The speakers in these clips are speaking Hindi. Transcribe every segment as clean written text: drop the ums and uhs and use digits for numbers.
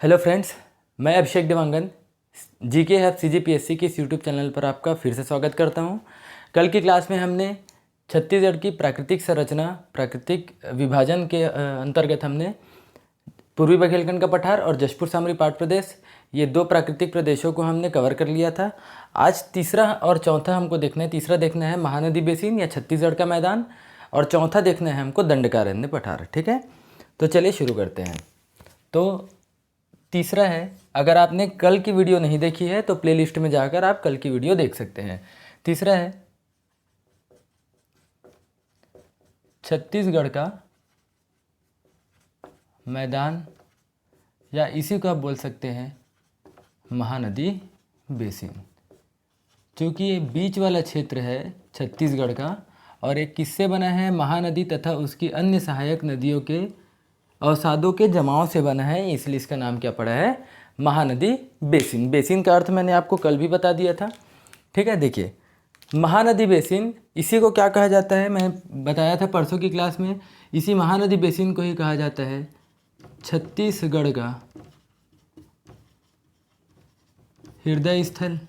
हेलो फ्रेंड्स, मैं अभिषेक देवांगन जीके हैव सीजीपीएससी के इस यूट्यूब चैनल पर आपका फिर से स्वागत करता हूं। कल की क्लास में हमने छत्तीसगढ़ की प्राकृतिक संरचना, प्राकृतिक विभाजन के अंतर्गत हमने पूर्वी बघेलखंड का पठार और जशपुर सामरी पाट प्रदेश, ये दो प्राकृतिक प्रदेशों को हमने कवर कर लिया था। आज तीसरा और चौथा हमको देखना है। तीसरा देखना है महानदी बेसिन या छत्तीसगढ़ का मैदान, और चौथा देखना है हमको दंडकारण्य पठार। ठीक है, तो चलिए शुरू करते हैं। तो तीसरा है, अगर आपने कल की वीडियो नहीं देखी है तो प्लेलिस्ट में जाकर आप कल की वीडियो देख सकते हैं। तीसरा है छत्तीसगढ़ का मैदान, या इसी को आप बोल सकते हैं महानदी बेसिन। क्योंकि ये बीच वाला क्षेत्र है छत्तीसगढ़ का, और एक किससे बना है? महानदी तथा उसकी अन्य सहायक नदियों के अवसादों के जमाव से बना है, इसलिए इसका नाम क्या पड़ा है? महानदी बेसिन। बेसिन का अर्थ मैंने आपको कल भी बता दिया था। ठीक है, देखिए महानदी बेसिन, इसी को क्या कहा जाता है? मैं बताया था परसों की क्लास में। इसी महानदी बेसिन को ही कहा जाता है छत्तीसगढ़ का हृदय स्थल।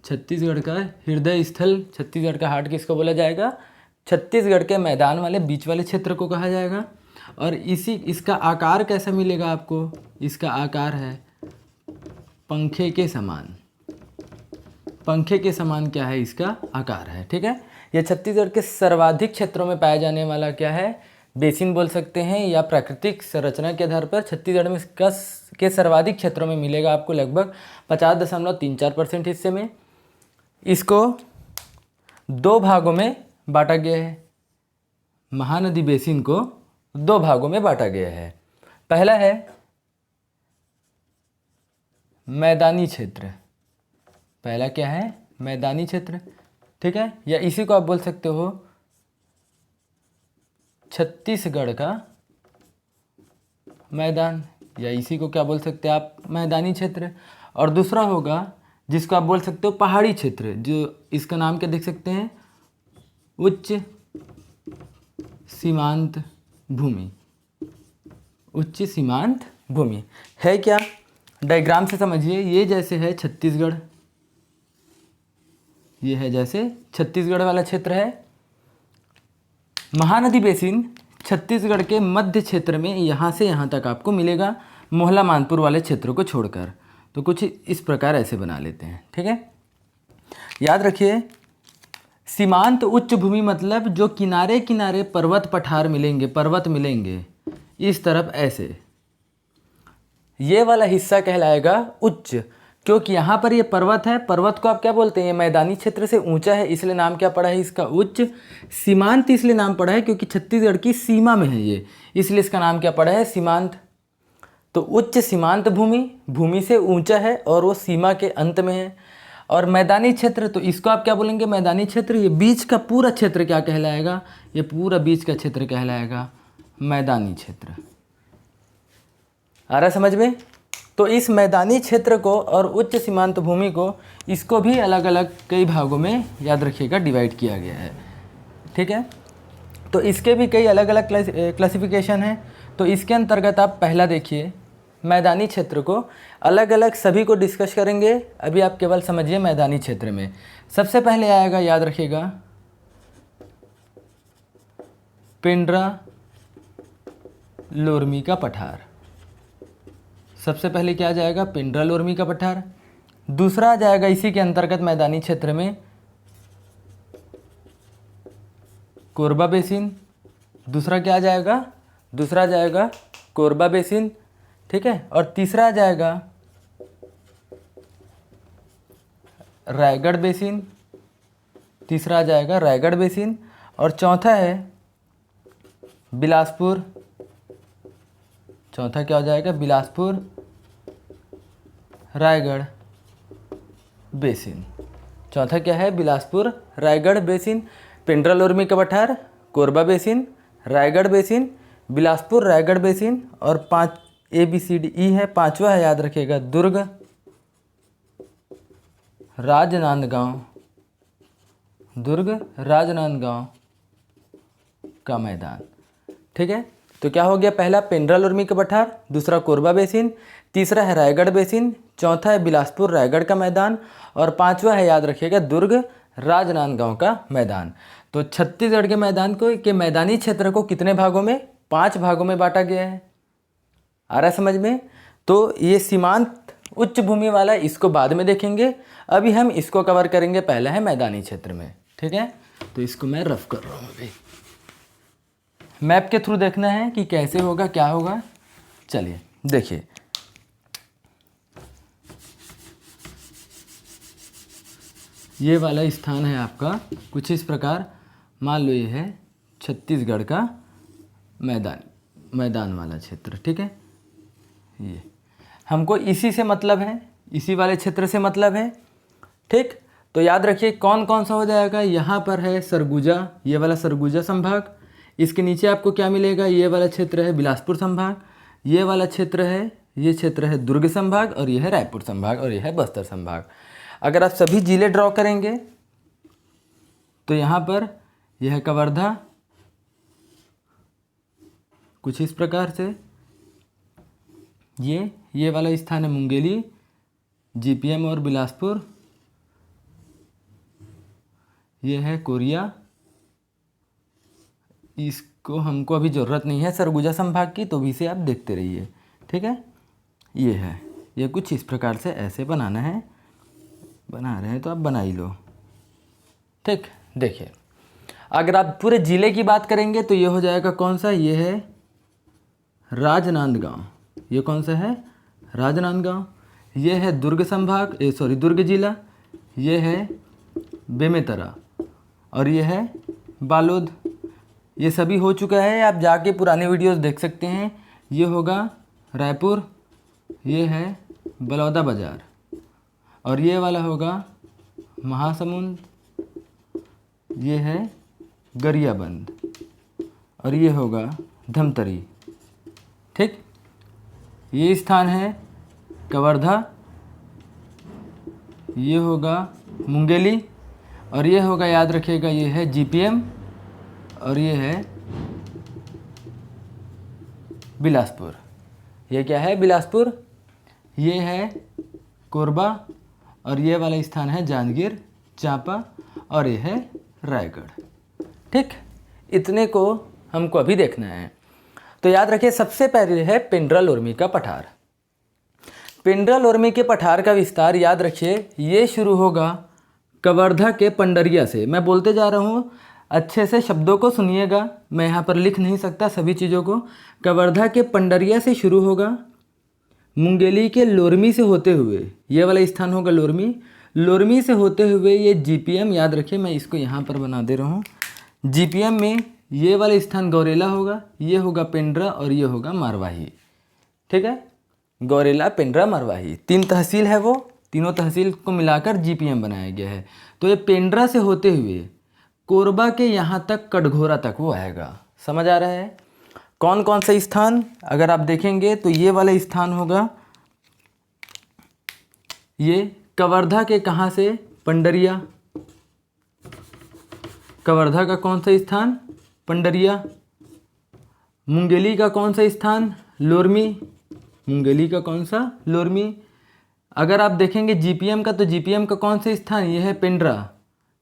छत्तीसगढ़ का हृदय स्थल, छत्तीसगढ़ का हार्ट किसको बोला जाएगा? छत्तीसगढ़ के मैदान वाले बीच वाले क्षेत्र को कहा जाएगा। और इसका आकार कैसा मिलेगा आपको? इसका आकार है पंखे के समान। पंखे के समान क्या है? इसका आकार है। ठीक है, यह छत्तीसगढ़ के सर्वाधिक क्षेत्रों में पाया जाने वाला क्या है? बेसिन बोल सकते हैं, या प्राकृतिक संरचना के आधार पर छत्तीसगढ़ में के सर्वाधिक क्षेत्रों में मिलेगा आपको लगभग 50.34% हिस्से में। इसको दो भागों में बांटा गया है। महानदी बेसिन को दो भागों में बांटा गया है। पहला है मैदानी क्षेत्र। पहला क्या है? मैदानी क्षेत्र। ठीक है, या इसी को आप बोल सकते हो छत्तीसगढ़ का मैदान, या इसी को क्या बोल सकते हैं आप? मैदानी क्षेत्र। और दूसरा होगा जिसको आप बोल सकते हो पहाड़ी क्षेत्र, जो इसका नाम क्या देख सकते हैं? उच्च सीमांत भूमि। उच्च सीमांत भूमि है क्या? डायग्राम से समझिए, ये जैसे है छत्तीसगढ़, ये है जैसे छत्तीसगढ़ वाला क्षेत्र है। महानदी बेसिन छत्तीसगढ़ के मध्य क्षेत्र में यहाँ से यहाँ तक आपको मिलेगा, मोहला मानपुर वाले क्षेत्र को छोड़कर। तो कुछ इस प्रकार ऐसे बना लेते हैं। ठीक है, याद रखिए, सीमांत उच्च भूमि मतलब जो किनारे किनारे पर्वत पठार मिलेंगे, पर्वत मिलेंगे इस तरफ ऐसे, ये वाला हिस्सा कहलाएगा उच्च। क्योंकि यहाँ पर ये पर्वत है, पर्वत को आप क्या बोलते हैं? ये मैदानी क्षेत्र से ऊंचा है, इसलिए नाम क्या पड़ा है इसका? उच्च। सीमांत इसलिए नाम पड़ा है क्योंकि छत्तीसगढ़ की सीमा में है ये, इसलिए इसका नाम क्या पड़ा है? सीमांत। तो उच्च सीमांत भूमि, भूमि से ऊंचा है और वो सीमा के अंत में है। और मैदानी क्षेत्र, तो इसको आप क्या बोलेंगे? मैदानी क्षेत्र। ये बीच का पूरा क्षेत्र क्या कहलाएगा? ये पूरा बीच का क्षेत्र कहलाएगा मैदानी क्षेत्र। आ रहा समझ में? तो इस मैदानी क्षेत्र को और उच्च सीमांत भूमि को, इसको भी अलग अलग कई भागों में, याद रखिएगा, डिवाइड किया गया है। ठीक है, तो इसके भी कई अलग अलग क्लासिफिकेशन है। तो इसके अंतर्गत आप पहला देखिए, मैदानी क्षेत्र को अलग अलग सभी को डिस्कस करेंगे। अभी आप केवल समझिए मैदानी क्षेत्र में सबसे पहले आएगा, याद रखिएगा, पेंड्रा लोरमी का पठार। सबसे पहले क्या आ जाएगा? पेंड्रा लोरमी का पठार। दूसरा आ जाएगा इसी के अंतर्गत मैदानी क्षेत्र में कोरबा बेसिन। दूसरा क्या आ जाएगा? दूसरा आ जाएगा कोरबा बेसिन। ठीक है, और तीसरा आ जाएगा रायगढ़ बेसिन। तीसरा आ जाएगा रायगढ़ बेसिन। और चौथा है बिलासपुर। चौथा क्या हो जाएगा? बिलासपुर रायगढ़ बेसिन। चौथा क्या है? बिलासपुर रायगढ़ बेसिन। पेंड्रा लोरमी का पठार, Korba basin, Raigarh basin, Bilaspur Raigarh basin, और 5 ABCDE है। पांचवा है, याद रखिएगा, दुर्ग राजनांदगांव। दुर्ग राजनांदगांव का मैदान। ठीक है, तो क्या हो गया, पहला पेंड्रा लोरमी का पठार, दूसरा कोरबा बेसिन, तीसरा है रायगढ़ बेसिन, चौथा है बिलासपुर रायगढ़ का मैदान, और पांचवा है, याद रखिएगा, दुर्ग राजनांदगांव का मैदान। तो छत्तीसगढ़ के मैदान को के मैदानी क्षेत्र को कितने भागों में, 5 भागों में बांटा गया है। आ रहा है समझ में। तो ये सीमांत उच्च भूमि वाला, इसको बाद में देखेंगे, अभी हम इसको कवर करेंगे, पहला है मैदानी क्षेत्र में। ठीक है, तो इसको मैं रफ कर रहा हूँ अभी, मैप के थ्रू देखना है कि कैसे होगा, क्या होगा। चलिए देखिए, ये वाला स्थान है आपका कुछ इस प्रकार, मान लो ये है छत्तीसगढ़ का मैदान वाला क्षेत्र। ठीक है, ये हमको इसी से मतलब है, इसी वाले क्षेत्र से मतलब है। ठीक, तो याद रखिए कौन कौन सा हो जाएगा, यहाँ पर है सरगुजा, ये वाला सरगुजा संभाग, इसके नीचे आपको क्या मिलेगा, ये वाला क्षेत्र है बिलासपुर संभाग, ये वाला क्षेत्र है, ये क्षेत्र है दुर्ग संभाग, और ये है रायपुर संभाग, और ये है बस्तर संभाग। अगर आप सभी जिले ड्रॉ करेंगे तो यहाँ पर यह है कवर्धा, कुछ इस प्रकार से, ये वाला स्थान है मुंगेली, जीपीएम और बिलासपुर, ये है कोरिया, इसको हमको अभी ज़रूरत नहीं है सरगुजा संभाग की, तो भी इसे आप देखते रहिए। ठीक है, ये है, ये कुछ इस प्रकार से ऐसे बनाना है, बना रहे हैं तो आप बना ही लो। ठीक, देखिए अगर आप पूरे ज़िले की बात करेंगे तो ये हो जाएगा कौन सा, ये है राजनांदगांव, ये कौन सा है, राजनांदगांव, ये है दुर्ग संभाग, दुर्ग जिला, ये है बेमेतरा, और ये है बालोद। ये सभी हो चुका है, आप जाके पुराने वीडियोस देख सकते हैं। ये होगा रायपुर, ये है बलौदा बाज़ार, और ये वाला होगा महासमुंद, ये है गरियाबंद, और ये होगा धमतरी। ठीक, ये स्थान है कवर्धा, ये होगा मुंगेली, और ये होगा, याद रखिएगा, ये है जीपीएम, और ये है बिलासपुर। ये क्या है, बिलासपुर, ये है कोरबा, और ये वाला स्थान है जांजगीर चांपा, और ये है रायगढ़। ठीक, इतने को हमको अभी देखना है। तो याद रखिए सबसे पहले है पेंड्रा लोरमी का पठार। पेंड्रा लोरमी के पठार का विस्तार याद रखिए, ये शुरू होगा कवर्धा के पंडरिया से। मैं बोलते जा रहा हूँ, अच्छे से शब्दों को सुनिएगा, मैं यहाँ पर लिख नहीं सकता सभी चीज़ों को। कवर्धा के पंडरिया से शुरू होगा, मुंगेली के लोरमी से होते हुए, ये वाला स्थान होगा लोरमी, लोरमी से होते हुए ये जीपीएम, याद रखिए मैं इसको यहाँ पर बना दे रहा हूँ, जीपीएम में ये वाला स्थान गौरेला होगा, ये होगा पेंड्रा, और ये होगा मारवाही। ठीक है, गौरेला, पेंड्रा, मारवाही, 3 तहसील है, वो तीनों तहसील को मिलाकर जीपीएम बनाया गया है। तो ये पेंड्रा से होते हुए कोरबा के यहाँ तक कटघोरा तक वो आएगा। समझ आ रहा है। कौन कौन सा स्थान अगर आप देखेंगे तो ये वाला स्थान होगा, ये कवर्धा के कहाँ से, पंडरिया, कवर्धा का कौन सा स्थान, पंडरिया। मुंगेली का कौन सा स्थान, लोरमी, मुंगेली का कौन सा, लोरमी। अगर आप देखेंगे जीपीएम का, तो जीपीएम का कौन सा स्थान, ये है पेंड्रा,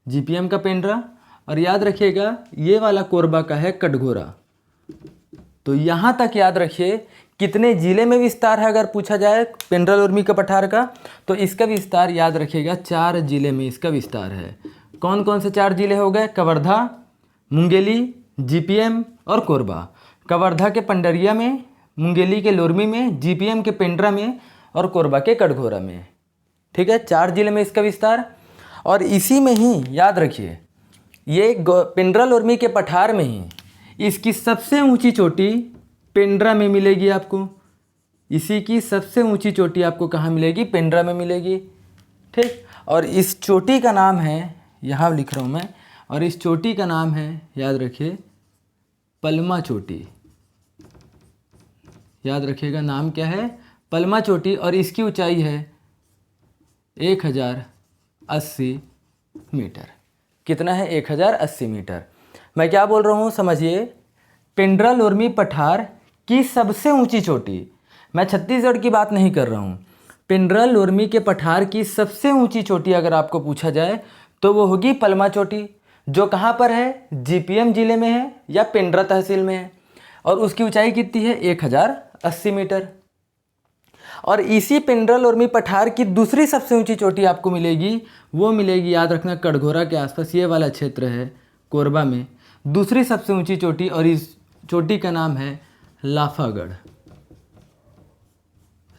जीपीएम का पेंड्रा। और याद रखिएगा ये वाला कोरबा का है कटघोरा। तो यहाँ तक याद रखिए कितने जिले में विस्तार है, अगर पूछा जाए पेंड्रा लोरमी का पठार का, तो इसका विस्तार याद रखिएगा 4 जिले में इसका विस्तार है। कौन कौन से 4 जिले हो गए, कवर्धा, मुंगेली, जीपीएम और कोरबा। कवर्धा के पंडरिया में, मुंगेली के लोरमी में, जीपीएम के पेंड्रा में और कोरबा के कटघोरा में। ठीक है, 4 जिले में इसका विस्तार। और इसी में ही याद रखिए ये पेंड्रा लोरमी के पठार में ही इसकी सबसे ऊंची चोटी पेंड्रा में मिलेगी आपको। इसी की सबसे ऊंची चोटी आपको कहाँ मिलेगी, पेंड्रा में मिलेगी। ठीक, और इस चोटी का नाम है, यहाँ लिख रहा हूँ मैं, और इस चोटी का नाम है, याद रखिए, पलमा चोटी। याद रखिएगा नाम क्या है, पलमा चोटी। और इसकी ऊंचाई है 1080 मीटर। कितना है, 1080 मीटर। मैं क्या बोल रहा हूँ समझिए, पिंडरल उर्मी पठार की सबसे ऊंची चोटी, मैं छत्तीसगढ़ की बात नहीं कर रहा हूँ, पिंडरल उर्मी के पठार की सबसे ऊंची चोटी अगर आपको पूछा जाए तो वो होगी पलमा चोटी, जो कहाँ पर है, जीपीएम जिले में है या पिंडरा तहसील में है, और उसकी ऊंचाई कितनी है 1080 मीटर। और इसी पिंडरल उर्मी पठार की दूसरी सबसे ऊंची चोटी आपको मिलेगी, वो मिलेगी, याद रखना, कटघोरा के आसपास ये वाला क्षेत्र है कोरबा में, दूसरी सबसे ऊंची चोटी, और इस चोटी का नाम है लाफागढ़,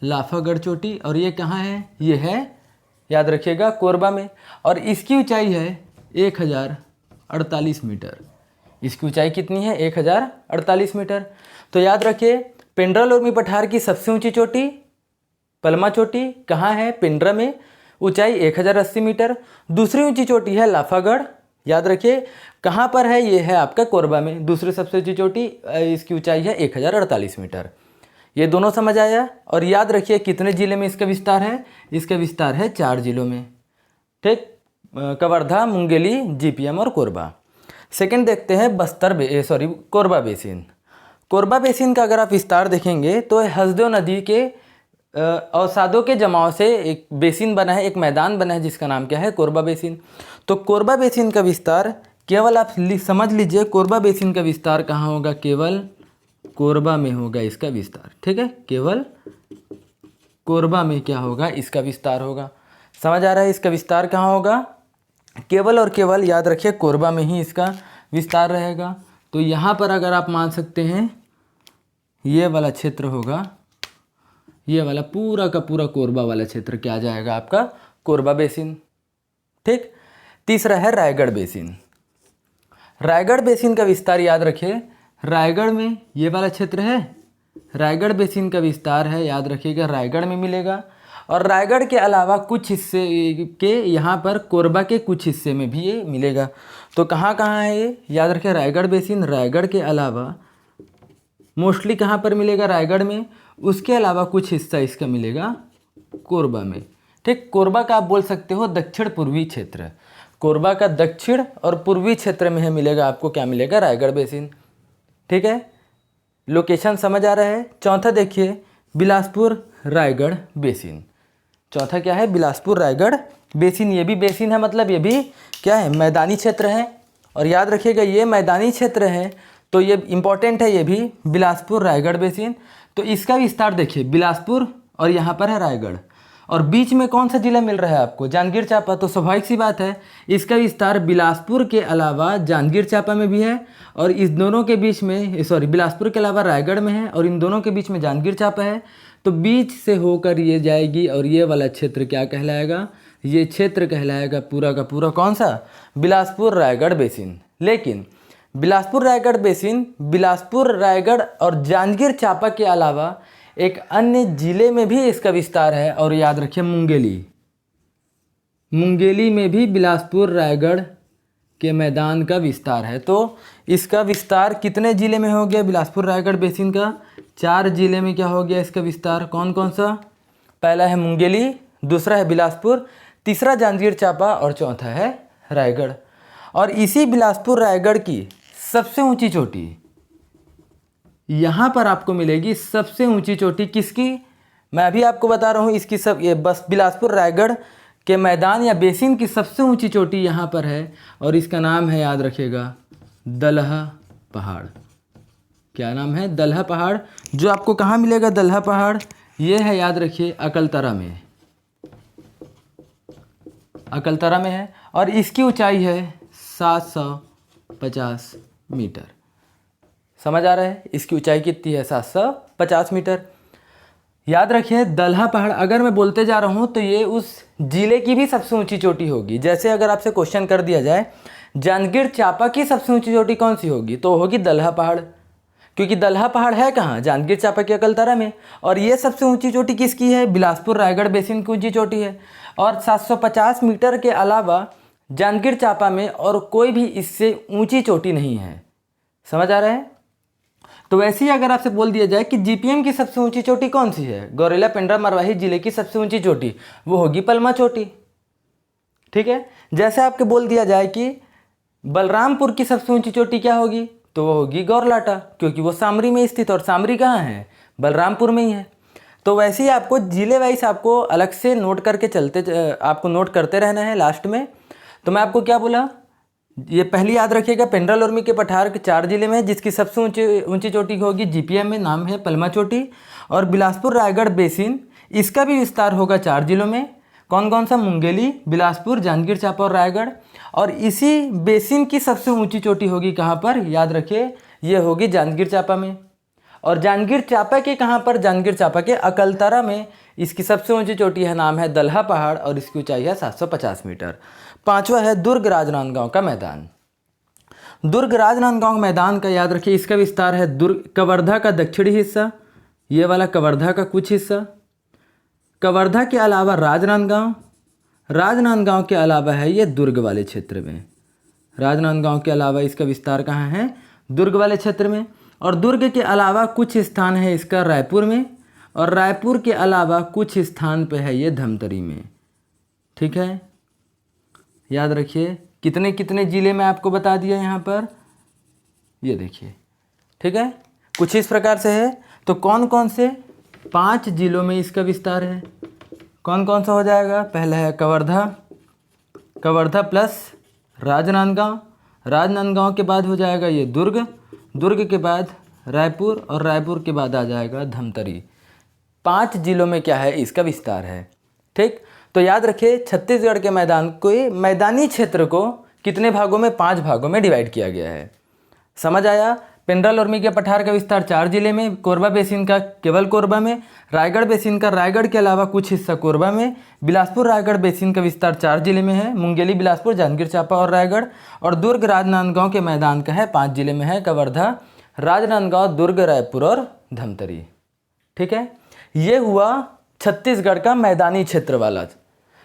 लाफागढ़ चोटी। और ये कहाँ है, ये है, याद रखिएगा, कोरबा में, और इसकी ऊंचाई है 1048 मीटर। इसकी ऊंचाई कितनी है, 1048 मीटर। तो याद रखिए, पिंडरल उर्मी पठार की सबसे ऊंची चोटी पलमा चोटी कहाँ है, पिंडरा में, ऊंचाई 1080 मीटर। दूसरी ऊंची चोटी है लाफागढ़, याद रखिए कहाँ पर है, ये है आपका कोरबा में, दूसरी सबसे ऊंची चोटी, इसकी ऊंचाई है 1048 मीटर। ये दोनों समझ आया। और याद रखिए कितने ज़िले में इसका विस्तार है, इसका विस्तार है 4 जिलों में, ठीक, कवर्धा, मुंगेली, जीपीएम और कोरबा। सेकंड देखते हैं कोरबा बेसिन। कोरबा बेसिन का अगर आप विस्तार देखेंगे तो हसदेव नदी के अवसादों के जमाव से एक बेसिन बना है, एक मैदान बना है जिसका नाम क्या है, कोरबा बेसिन। तो कोरबा बेसिन का विस्तार केवल आप समझ लीजिए, कोरबा बेसिन का विस्तार कहाँ होगा, केवल कोरबा में होगा इसका विस्तार, ठीक है, केवल कोरबा में क्या होगा, इसका विस्तार होगा। समझ आ रहा है, इसका विस्तार कहाँ होगा, केवल और केवल, याद रखिए, कोरबा में ही इसका विस्तार रहेगा। तो यहाँ पर अगर आप मान सकते हैं ये वाला क्षेत्र होगा, ये वाला पूरा का पूरा कोरबा वाला क्षेत्र क्या आ जाएगा आपका, कोरबा बेसिन, ठीक। तीसरा है रायगढ़ बेसिन। रायगढ़ बेसिन का विस्तार याद रखिए, रायगढ़ में ये वाला क्षेत्र है, रायगढ़ बेसिन का विस्तार है, याद रखिएगा, रायगढ़ में मिलेगा। और रायगढ़ के अलावा कुछ हिस्से के यहाँ पर कोरबा के कुछ हिस्से में भी ये मिलेगा। तो कहाँ कहाँ है ये, याद रखिए, रायगढ़ बेसिन रायगढ़ के अलावा मोस्टली कहाँ पर मिलेगा, रायगढ़ में, उसके अलावा कुछ हिस्सा इसका मिलेगा कोरबा में, ठीक। कोरबा का आप बोल सकते हो दक्षिण पूर्वी क्षेत्र, कोरबा का दक्षिण और पूर्वी क्षेत्र में है मिलेगा आपको, क्या मिलेगा, रायगढ़ बेसिन, ठीक है। लोकेशन समझ आ रहा है। चौथा देखिए, बिलासपुर रायगढ़ बेसिन। चौथा क्या है, बिलासपुर रायगढ़ बेसिन। ये भी बेसिन है, मतलब ये भी क्या है, मैदानी क्षेत्र है। और याद रखिएगा ये मैदानी क्षेत्र है तो ये इंपॉर्टेंट है, ये भी बिलासपुर रायगढ़ बेसिन। तो इसका विस्तार देखिए, बिलासपुर और यहाँ पर है रायगढ़, और बीच में कौन सा जिला मिल रहा है आपको, जांजगीर चांपा। तो स्वाभाविक सी बात है, इसका विस्तार बिलासपुर के अलावा जांजगीर चांपा में भी है, और इस दोनों के बीच में, बिलासपुर के अलावा रायगढ़ में है, और इन दोनों के बीच में जांजगीर चांपा है। तो बीच से होकर ये जाएगी, और ये वाला क्षेत्र क्या कहलाएगा, ये क्षेत्र कहलाएगा पूरा का पूरा कौन सा, बिलासपुर रायगढ़ बेसिन। लेकिन बिलासपुर रायगढ़ बेसिन बिलासपुर रायगढ़ और जांजगीर चांपा के अलावा एक अन्य जिले में भी इसका विस्तार है, और याद रखिए मुंगेली, मुंगेली में भी बिलासपुर रायगढ़ के मैदान का विस्तार है। तो इसका विस्तार कितने जिले में हो गया, बिलासपुर रायगढ़ बेसिन का 4 जिले में क्या हो गया इसका विस्तार, कौन कौन सा, पहला है मुंगेली, दूसरा है बिलासपुर, तीसरा जांजगीर चांपा, और चौथा है रायगढ़। और इसी बिलासपुर रायगढ़ की सबसे ऊंची चोटी यहाँ पर आपको मिलेगी, सबसे ऊंची चोटी किसकी, मैं अभी आपको बता रहा हूँ इसकी सब, ये बस बिलासपुर रायगढ़ के मैदान या बेसिन की सबसे ऊंची चोटी यहाँ पर है, और इसका नाम है, याद रखिएगा, दलहा पहाड़। क्या नाम है, दलहा पहाड़। जो आपको कहाँ मिलेगा दलहा पहाड़, ये है, याद रखिए, अकलतरा में, अकलतरा में है, और इसकी ऊंचाई है 750 मीटर। समझ आ रहा है, इसकी ऊंचाई कितनी है, 750 मीटर। याद रखिए दलहा पहाड़, अगर मैं बोलते जा रहा हूँ तो ये उस जिले की भी सबसे ऊंची चोटी होगी। जैसे अगर आपसे क्वेश्चन कर दिया जाए जांजगीर चांपा की सबसे ऊंची चोटी कौन सी होगी, तो होगी दलहा पहाड़, क्योंकि दलहा पहाड़ है कहाँ, जांजगीर चांपा के अकलतरा में। और ये सबसे ऊंची चोटी किसकी है, बिलासपुर रायगढ़ बेसिन की ऊंची चोटी है। और 750 मीटर के अलावा जांजगीर चांपा में और कोई भी इससे ऊंची चोटी नहीं है। समझ आ रहा है। तो वैसे ही अगर आपसे बोल दिया जाए कि जीपीएम की सबसे ऊंची चोटी कौन सी है, गौरेला पेंड्रा मरवाही जिले की सबसे ऊंची चोटी, वो होगी पलमा चोटी, ठीक है। जैसे आपके बोल दिया जाए कि बलरामपुर की सबसे ऊंची चोटी क्या होगी, तो वो होगी गौरलाटा, क्योंकि वो सामरी में स्थित, और सामरी कहाँ है, बलरामपुर में ही है। तो वैसे ही आपको जिले वाइज आपको अलग से नोट करके आपको नोट करते रहना है लास्ट में। तो मैं आपको क्या बोला, ये पहली याद रखिएगा, पेंड्रा लोरमी के पठार के 4 जिले में, जिसकी सबसे ऊंची चोटी होगी जीपीएम में, नाम है पलमा चोटी। और बिलासपुर रायगढ़ बेसिन, इसका भी विस्तार होगा 4 जिलों में। कौन कौन सा, मुंगेली, बिलासपुर, जांजगीर चांपा और रायगढ़। और इसी बेसिन की सबसे ऊंची चोटी होगी कहाँ पर, याद रखिए, ये होगी जांजगीर चांपा में। और जांजगीर चांपा के कहाँ पर, जांजगीर चांपा के अकलतरा में इसकी सबसे ऊंची चोटी है, नाम है दल्हा पहाड़, और इसकी ऊंचाई है 750 मीटर। 5वां है दुर्ग राजनांदगांव का मैदान। दुर्ग राजनांदगांव मैदान का याद रखिए, इसका विस्तार है दुर्ग कवर्धा का दक्षिणी हिस्सा, ये वाला कवर्धा का कुछ हिस्सा। कवर्धा के अलावा राजनांदगांव, राजनांदगांव के अलावा है ये दुर्ग वाले क्षेत्र में। राजनांदगांव के अलावा इसका विस्तार कहाँ है, दुर्ग वाले क्षेत्र में। और दुर्ग के अलावा कुछ स्थान है इसका रायपुर में, और रायपुर के अलावा कुछ स्थान पे है ये धमतरी में। ठीक है, याद रखिए कितने कितने ज़िले में आपको बता दिया यहाँ पर, ये देखिए। ठीक है, कुछ इस प्रकार से है। तो कौन कौन से 5 जिलों में इसका विस्तार है, कौन कौन सा हो जाएगा, पहला है कवर्धा, कवर्धा प्लस राजनांदगांव, राजनांदगांव के बाद हो जाएगा ये दुर्ग, दुर्ग के बाद रायपुर, और रायपुर के बाद आ जाएगा धमतरी। 5 जिलों में क्या है, इसका विस्तार है। ठीक, तो याद रखिए छत्तीसगढ़ के मैदानी क्षेत्र को कितने भागों में, 5 भागों में डिवाइड किया गया है। समझ आया। पेंड्रा लोरमी के पठार का विस्तार 4 जिले में, कोरबा बेसिन का केवल कोरबा में, रायगढ़ बेसिन का रायगढ़ के अलावा कुछ हिस्सा कोरबा में, बिलासपुर रायगढ़ बेसिन का विस्तार 4 जिले में है, मुंगेली, बिलासपुर, जांजगीर चांपा और रायगढ़। और दुर्ग राजनांदगांव के मैदान का है 5 जिले में है, कवर्धा, राजनांदगांव, दुर्ग, रायपुर और धमतरी। ठीक है, ये हुआ छत्तीसगढ़ का मैदानी क्षेत्र वाला।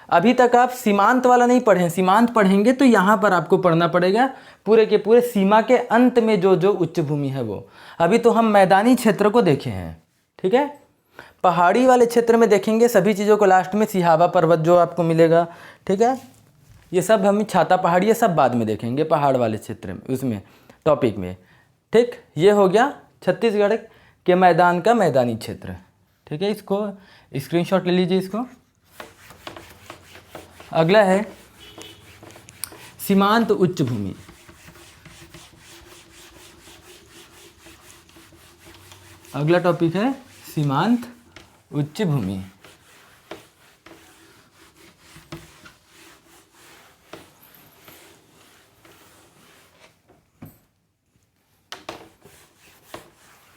अभी तक आप सीमांत वाला नहीं पढ़े, सीमांत पढ़ेंगे तो यहाँ पर आपको पढ़ना पड़ेगा पूरे के पूरे सीमा के अंत में जो जो उच्च भूमि है वो। अभी तो हम मैदानी क्षेत्र को देखे हैं। ठीक है, पहाड़ी वाले क्षेत्र में देखेंगे सभी चीज़ों को लास्ट में, सिहावा पर्वत जो आपको मिलेगा। ठीक है, ये सब हम छाता पहाड़ी ये सब बाद में देखेंगे पहाड़ वाले क्षेत्र में, उसमें टॉपिक में। ठीक, ये हो गया छत्तीसगढ़ के मैदान का मैदानी क्षेत्र। ठीक है, इसको स्क्रीनशॉट ले लीजिए इसको। अगला है सीमांत उच्च भूमि। अगला टॉपिक है सीमांत उच्च भूमि।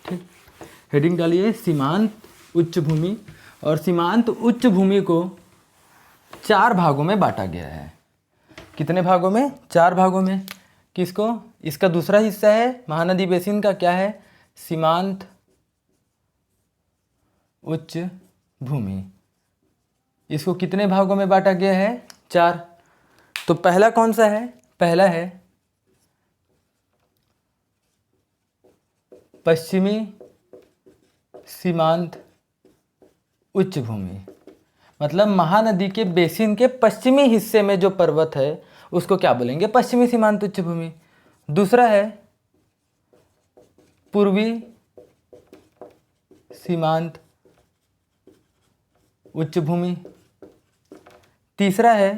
ठीक, हेडिंग डालिए सीमांत उच्च भूमि। और सीमांत उच्च भूमि को 4 भागों में बांटा गया है। कितने भागों में, 4 भागों में। किसको, इसका दूसरा हिस्सा है महानदी बेसिन का, क्या है, सीमांत उच्च भूमि। इसको कितने भागों में बांटा गया है, 4। तो पहला कौन सा है, पहला है पश्चिमी सीमांत उच्च भूमि। मतलब महानदी के बेसिन के पश्चिमी हिस्से में जो पर्वत है उसको क्या बोलेंगे, पश्चिमी सीमांत उच्च भूमि। दूसरा है पूर्वी सीमांत उच्च भूमि। तीसरा है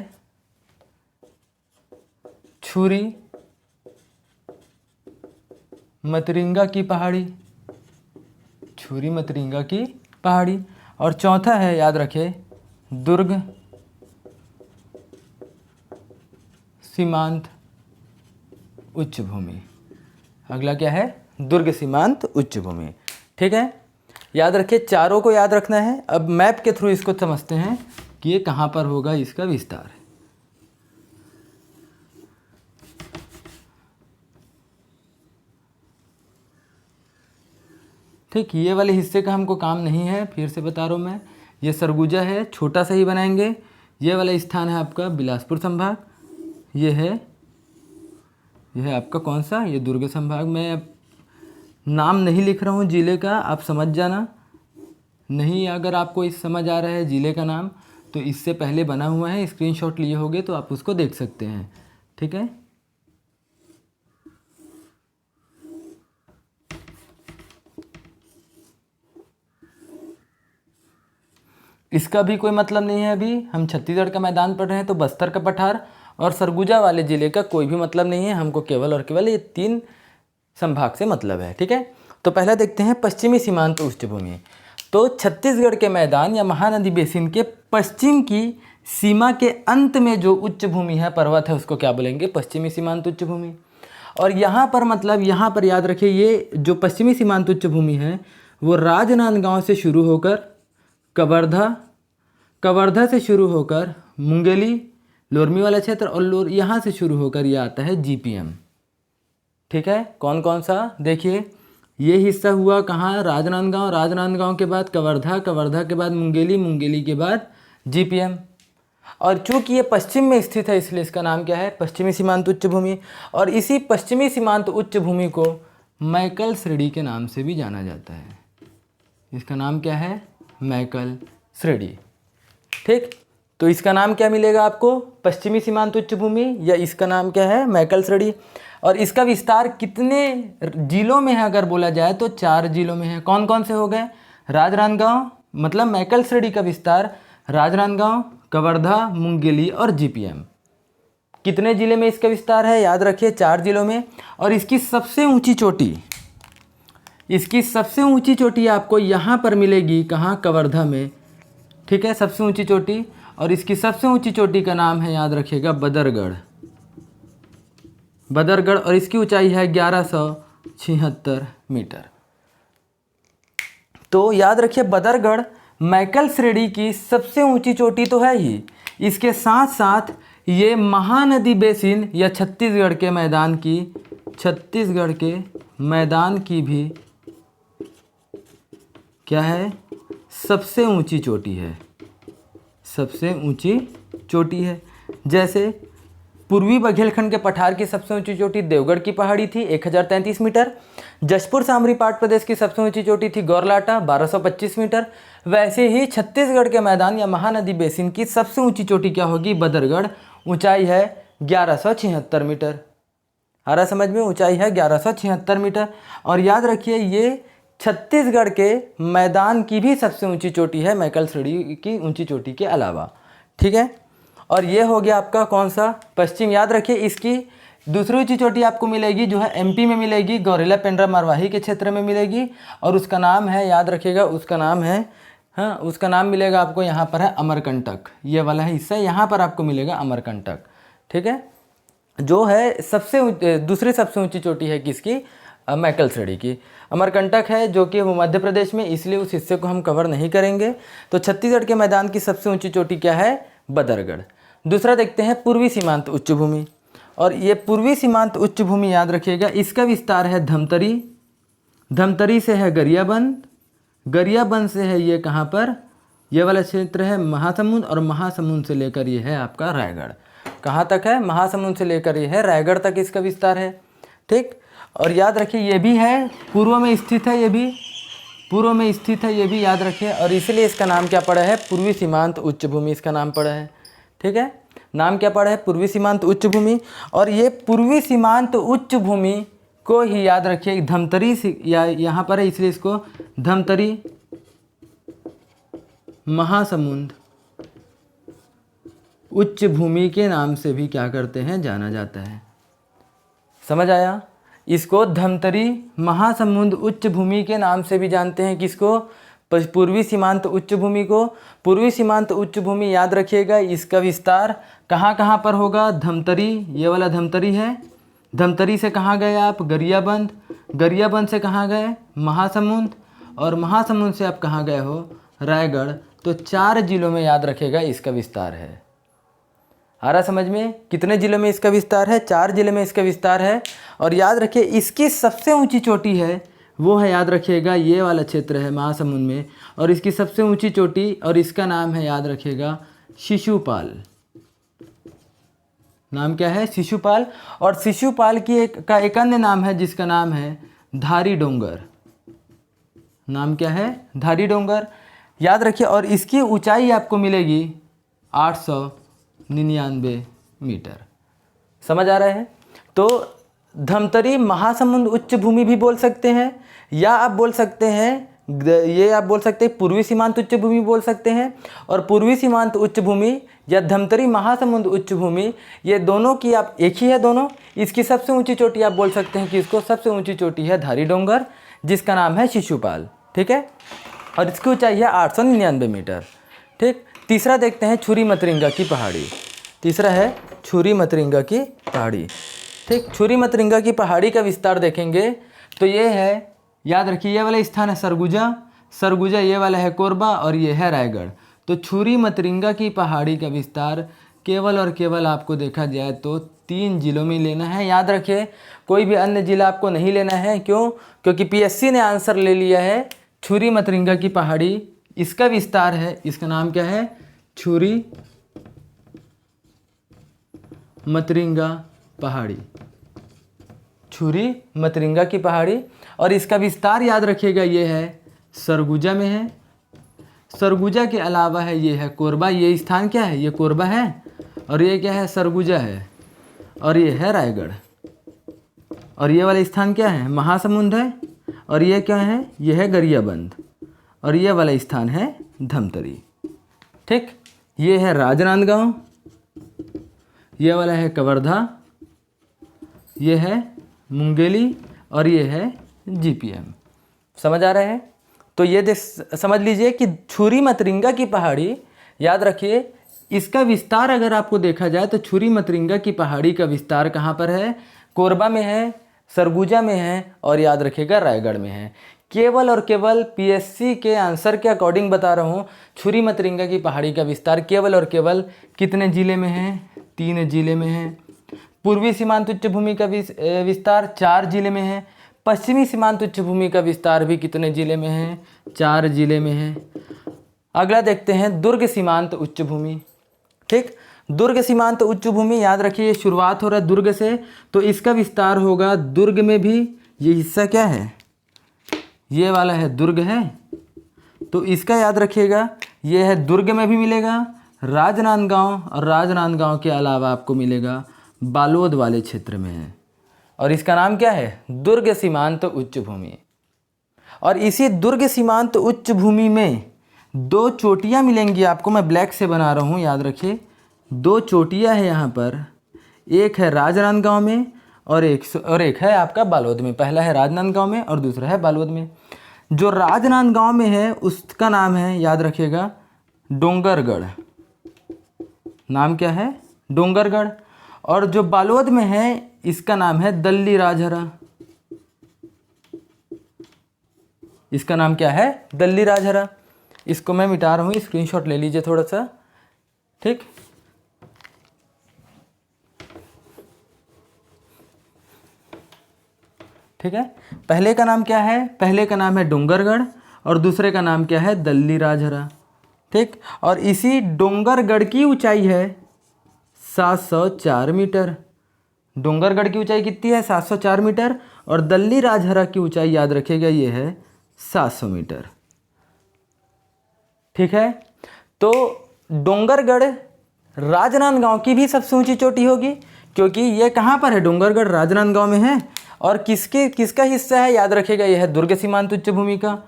छुरी मतरिंगा की पहाड़ी, छुरी मतरिंगा की पहाड़ी। और चौथा है, याद रखें, दुर्ग सीमांत उच्च भूमि। अगला क्या है, दुर्ग सीमांत उच्च भूमि। ठीक है, याद रखिए, चारों को याद रखना है। अब मैप के थ्रू इसको समझते हैं कि ये कहाँ पर होगा इसका विस्तार। ठीक, ये वाले हिस्से का हमको काम नहीं है, फिर से बता रहा हूँ मैं। ये सरगुजा है, छोटा सा ही बनाएंगे। ये वाला स्थान है आपका बिलासपुर संभाग, ये है आपका कौन सा, ये दुर्ग संभाग। मैं नाम नहीं लिख रहा हूँ ज़िले का, आप समझ जाना। नहीं, अगर आपको इस समझ आ रहा है ज़िले का नाम तो इससे पहले बना हुआ है, स्क्रीनशॉट लिए होगे तो आप उसको देख सकते हैं। ठीक है, इसका भी कोई मतलब नहीं है। अभी हम छत्तीसगढ़ का मैदान पढ़ रहे हैं, तो बस्तर का पठार और सरगुजा वाले ज़िले का कोई भी मतलब नहीं है। हमको केवल और केवल ये 3 संभाग से मतलब है, ठीक है। तो पहला देखते हैं पश्चिमी सीमांत उच्च भूमि। तो छत्तीसगढ़ के मैदान या महानदी बेसिन के पश्चिम की सीमा के अंत में जो उच्च भूमि है, पर्वत है, उसको क्या बोलेंगे? पश्चिमी सीमांत उच्च भूमि। और यहाँ पर मतलब यहाँ पर याद रखिए, ये जो पश्चिमी सीमांत उच्च भूमि है वो राजनांदगांव से शुरू होकर कवर्धा से शुरू होकर मुंगेली, लोरमी वाला क्षेत्र और यहाँ से शुरू होकर ये आता है GPM, ठीक है। कौन कौन सा? देखिए, ये हिस्सा हुआ कहाँ? राजनांदगांव के बाद कवर्धा के बाद मुंगेली के बाद GPM। और चूंकि ये पश्चिम में स्थित है इसलिए इसका नाम क्या है? पश्चिमी सीमांत उच्च भूमि। और इसी पश्चिमी सीमांत उच्च भूमि को मैकल श्रेणी के नाम से भी जाना जाता है। इसका नाम क्या है? मैकल श्रेणी, ठीक। तो इसका नाम क्या मिलेगा आपको? पश्चिमी सीमांत उच्च भूमि, या इसका नाम क्या है? मैकल श्रेणी। और इसका विस्तार कितने जिलों में है अगर बोला जाए तो 4 जिलों में है। कौन कौन से हो गए? राजनांदगांव, मतलब मैकल श्रेणी का विस्तार राजनांदगांव, कवर्धा, मुंगेली और GPM। कितने जिले में इसका विस्तार है? याद रखिए 4 जिलों में। और इसकी सबसे ऊंची चोटी आपको यहाँ पर मिलेगी, कहाँ? कवर्धा में, ठीक है, सबसे ऊंची चोटी। और इसकी सबसे ऊंची चोटी का नाम है, याद रखिएगा, बदरगढ़। और इसकी ऊंचाई है 1176 मीटर। तो याद रखिए, बदरगढ़ मैकल श्रेणी की सबसे ऊंची चोटी तो है ही, इसके साथ साथ ये महानदी बेसिन या छत्तीसगढ़ के मैदान की भी क्या है? सबसे ऊंची चोटी है। जैसे पूर्वी बघेलखंड के पठार की सबसे ऊंची चोटी देवगढ़ की पहाड़ी थी 1033 मीटर। जशपुर सामरी पाट प्रदेश की सबसे ऊंची चोटी थी गौरलाटा 1225 मीटर। वैसे ही छत्तीसगढ़ के मैदान या महानदी बेसिन की सबसे ऊंची चोटी क्या होगी? बदरगढ़, ऊंचाई है 1176 मीटर। आ रहा समझ में? ऊंचाई है 1176 मीटर। और याद रखिए, ये छत्तीसगढ़ के मैदान की भी सबसे ऊंची चोटी है मैकल श्रेणी की ऊंची चोटी के अलावा, ठीक है। और ये हो गया आपका कौन सा? पश्चिम। याद रखिए, इसकी दूसरी ऊंची चोटी आपको मिलेगी जो है MP में मिलेगी, गौरेला पेंड्रा मरवाही के क्षेत्र में मिलेगी। और उसका नाम है, याद रखिएगा, उसका नाम मिलेगा आपको, यहाँ पर है अमरकंटक। ये वाला हिस्सा यहाँ पर आपको मिलेगा अमरकंटक, ठीक है। जो है दूसरी सबसे ऊंची चोटी है किसकी? मैकल श्रेणी की। अमरकंटक है जो कि वो मध्य प्रदेश में, इसलिए उस हिस्से को हम कवर नहीं करेंगे। तो छत्तीसगढ़ के मैदान की सबसे ऊंची चोटी क्या है? बदरगढ़। दूसरा देखते हैं पूर्वी सीमांत उच्च भूमि। और ये पूर्वी सीमांत उच्च भूमि याद रखिएगा, इसका विस्तार है धमतरी से है गरियाबंद से है ये कहाँ पर? ये वाला क्षेत्र है महासमुंद, और महासमुंद से लेकर ये है आपका रायगढ़। कहाँ तक है? महासमुंद से लेकर ये है रायगढ़ तक इसका विस्तार है, ठीक। और याद रखिए, ये भी है पूर्व में स्थित है, ये भी याद रखिए। और इसलिए इसका नाम क्या पड़ा है? पूर्वी सीमांत उच्च भूमि इसका नाम पड़ा है, ठीक है। नाम क्या पड़ा है? पूर्वी सीमांत उच्च भूमि। और ये पूर्वी सीमांत उच्च भूमि को ही याद रखिए धमतरी या यहाँ पर है इसलिए इसको धमतरी महासमुंद उच्च भूमि के नाम से भी क्या करते हैं? जाना जाता है। समझ आया? इसको धमतरी महासमुंद उच्च भूमि के नाम से भी जानते हैं। किसको? पूर्वी सीमांत उच्च भूमि को। पूर्वी सीमांत उच्च भूमि याद रखिएगा, इसका विस्तार कहाँ कहाँ पर होगा? धमतरी, ये वाला धमतरी है। धमतरी से कहाँ गए आप? गरियाबंद से कहाँ गए? महासमुंद। और महासमुंद से आप कहाँ गए हो? रायगढ़। तो 4 जिलों में याद रखिएगा इसका विस्तार है। आ रहा समझ में? कितने जिलों में इसका विस्तार है? 4 जिले में इसका विस्तार है। और याद रखिए, इसकी सबसे ऊंची चोटी है वो है, याद रखिएगा, ये वाला क्षेत्र है महासमुंद में। और इसकी सबसे ऊंची चोटी, और इसका नाम है, याद रखिएगा, शिशुपाल। नाम क्या है? शिशुपाल। और शिशुपाल की एक अन्य नाम है जिसका नाम है धारी डोंगर। नाम क्या है? धारी डोंगर, याद रखिए। और इसकी ऊंचाई आपको मिलेगी 899 मीटर। समझ आ रहा है? तो धमतरी महासमुंद उच्च भूमि भी बोल सकते हैं, या आप बोल सकते हैं ये आप बोल सकते हैं पूर्वी सीमांत उच्च भूमि बोल सकते हैं, और पूर्वी सीमांत उच्च भूमि या धमतरी महासमुंद उच्च भूमि, ये दोनों की आप एक ही है दोनों। इसकी सबसे ऊंची चोटी आप बोल सकते हैं कि इसको सबसे ऊंची चोटी है धारी डोंगर, जिसका नाम है शिशुपाल, ठीक है, और इसकी ऊंचाई है 899 मीटर, ठीक। तीसरा देखते हैं छुरी मतरिंगा की पहाड़ी। तीसरा है छुरी मतरिंगा की पहाड़ी, ठीक। छुरी मतरिंगा की पहाड़ी का विस्तार देखेंगे तो ये है, याद रखिए ये वाला स्थान है सरगुजा, सरगुजा ये वाला है कोरबा और ये है रायगढ़। तो छुरी मतरिंगा की पहाड़ी का विस्तार केवल और केवल आपको देखा जाए तो 3 जिलों में लेना है। याद रखिए कोई भी अन्य जिला आपको नहीं लेना है, क्यों? क्योंकि पीएससी ने आंसर ले लिया है छुरी मतरिंगा की पहाड़ी, इसका विस्तार है, इसका नाम क्या है? छुरी मतरिंगा पहाड़ी, छुरी मतरिंगा की पहाड़ी। और इसका विस्तार याद रखिएगा ये है सरगुजा में है, सरगुजा के अलावा है ये है कोरबा, ये स्थान क्या है? ये कोरबा है, और ये क्या है? सरगुजा है, और ये है रायगढ़। और ये वाला स्थान क्या है? महासमुंद है, और ये क्या है? ये है गरियाबंद, और ये वाला स्थान है धमतरी, ठीक। ये है राजनांदगांव, ये वाला है कवर्धा, ये है मुंगेली, और ये है जीपीएम। समझ आ रहा है? तो ये समझ लीजिए कि छुरी मतरिंगा की पहाड़ी, याद रखिए इसका विस्तार अगर आपको देखा जाए तो छुरी मतरिंगा की पहाड़ी का विस्तार कहाँ पर है? कोरबा में है, सरगुजा में है, और याद रखिएगा रायगढ़ में है। केवल और केवल पीएससी के आंसर के अकॉर्डिंग बता रहा हूँ, छुरी मतरिंगा की पहाड़ी का विस्तार केवल और केवल कितने जिले में है? 3 जिले में है। पूर्वी सीमांत उच्च भूमि का विस्तार 4 जिले में है। पश्चिमी सीमांत उच्च भूमि का विस्तार भी कितने जिले में है? 4 जिले में है। अगला देखते हैं दुर्ग सीमांत उच्च भूमि, ठीक। दुर्ग सीमांत उच्च भूमि, याद रखिए शुरुआत हो रहा है दुर्ग से, तो इसका विस्तार होगा दुर्ग में भी। ये हिस्सा क्या है? ये वाला है दुर्ग है, तो इसका याद रखिएगा ये है दुर्ग में भी मिलेगा, राजनांदगांव, और राजनांदगांव के अलावा आपको मिलेगा बालोद वाले क्षेत्र में है, और इसका नाम क्या है? दुर्ग सीमांत उच्च भूमि। और इसी दुर्ग सीमांत उच्च भूमि में 2 चोटियाँ मिलेंगी आपको, मैं ब्लैक से बना रहा हूँ, याद रखिए 2 चोटियाँ है यहाँ पर, एक है राजनांदगांव में और एक है आपका बालोद में। पहला है राजनांदगांव में और दूसरा है बालोद में। जो राजनांदगांव में है उसका नाम है, याद रखिएगा, डोंगरगढ़। नाम क्या है? डोंगरगढ़। और जो बालोद में है इसका नाम है दल्ली राजहरा। इसका नाम क्या है? दल्ली राजहरा। इसको मैं मिटा रहा हूँ, स्क्रीनशॉट ले लीजिए थोड़ा सा, ठीक। ठीक है, पहले का नाम क्या है? पहले का नाम है डोंगरगढ़ और दूसरे का नाम क्या है? दल्ली राजहरा, ठीक। और इसी डोंगरगढ़ की ऊंचाई है 704 मीटर। डोंगरगढ़ की ऊंचाई कितनी है? 704 मीटर। और दल्ली राजहरा की ऊंचाई याद रखिएगा ये है 700 मीटर, ठीक है। तो डोंगरगढ़ राजनांदगांव की भी सबसे ऊंची चोटी होगी, क्योंकि ये कहाँ पर है? डोंगरगढ़ राजनांदगांव में है। और किसका हिस्सा है? याद रखिएगा यह है दुर्ग सीमांत उच्च भूमि का।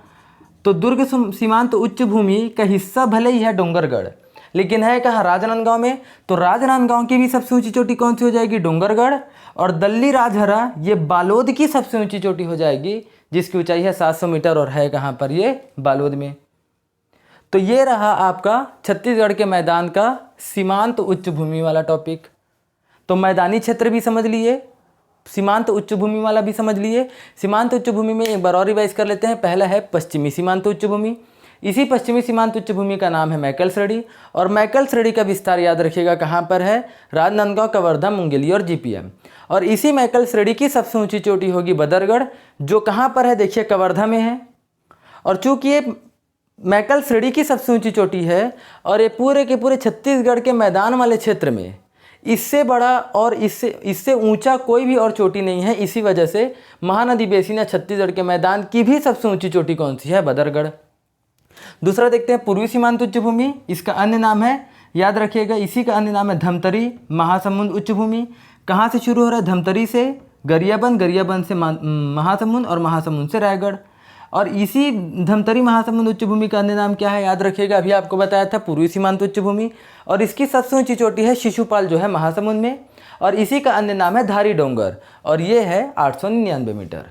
तो दुर्ग सीमांत उच्च भूमि का हिस्सा भले ही है डोंगरगढ़, लेकिन है कहाँ? राजनांदगांव में। तो राजनांदगांव की भी सबसे ऊंची चोटी कौन सी हो जाएगी? डोंगरगढ़। और दल्ली राजहरा ये बालोद की सबसे ऊंची चोटी हो जाएगी, जिसकी ऊंचाई है 700 मीटर और है कहाँ पर? ये बालोद में। तो ये रहा आपका छत्तीसगढ़ के मैदान का सीमांत उच्च भूमि वाला टॉपिक। तो मैदानी क्षेत्र भी समझ लिए, सीमांत उच्च भूमि वाला भी समझ लिए। सीमांत उच्च भूमि में एक बार और रिवाइज कर लेते हैं। पहला है पश्चिमी सीमांत उच्च भूमि। इसी पश्चिमी सीमांत उच्च भूमि का नाम है मैकल श्रेणी, और मैकल श्रेणी का विस्तार याद रखिएगा कहाँ पर है? राजनांदगांव, कवर्धा, मुंगेली और जीपीएम। और इसी मैकल श्रेणी की सबसे ऊंची चोटी होगी बदरगढ़, जो कहाँ पर है? देखिए कवर्धा में है। और चूंकि ये मैकल श्रेणी की सबसे ऊंची चोटी है और ये पूरे के पूरे छत्तीसगढ़ के मैदान वाले क्षेत्र में इससे बड़ा और इससे ऊंचा कोई भी और चोटी नहीं है, इसी वजह से महानदी बेसिन या छत्तीसगढ़ के मैदान की भी सबसे ऊंची चोटी कौन सी है? बदरगढ़। दूसरा देखते हैं पूर्वी सीमांत उच्च भूमि। इसका अन्य नाम है, याद रखिएगा, इसी का अन्य नाम है धमतरी महासमुंद उच्च भूमि। कहाँ से शुरू हो रहा है? धमतरी से गरियाबंद, गरियाबंद से महासमुंद और महासमुंद से रायगढ़। और इसी धमतरी महासमुंद उच्च भूमि का अन्य नाम क्या है, याद रखिएगा, अभी आपको बताया था पूर्वी सीमांत उच्च भूमि। और इसकी सबसे ऊंची चोटी है शिशुपाल जो है महासमुंद में, और इसी का अन्य नाम है धारी डोंगर, और ये है 899 मीटर।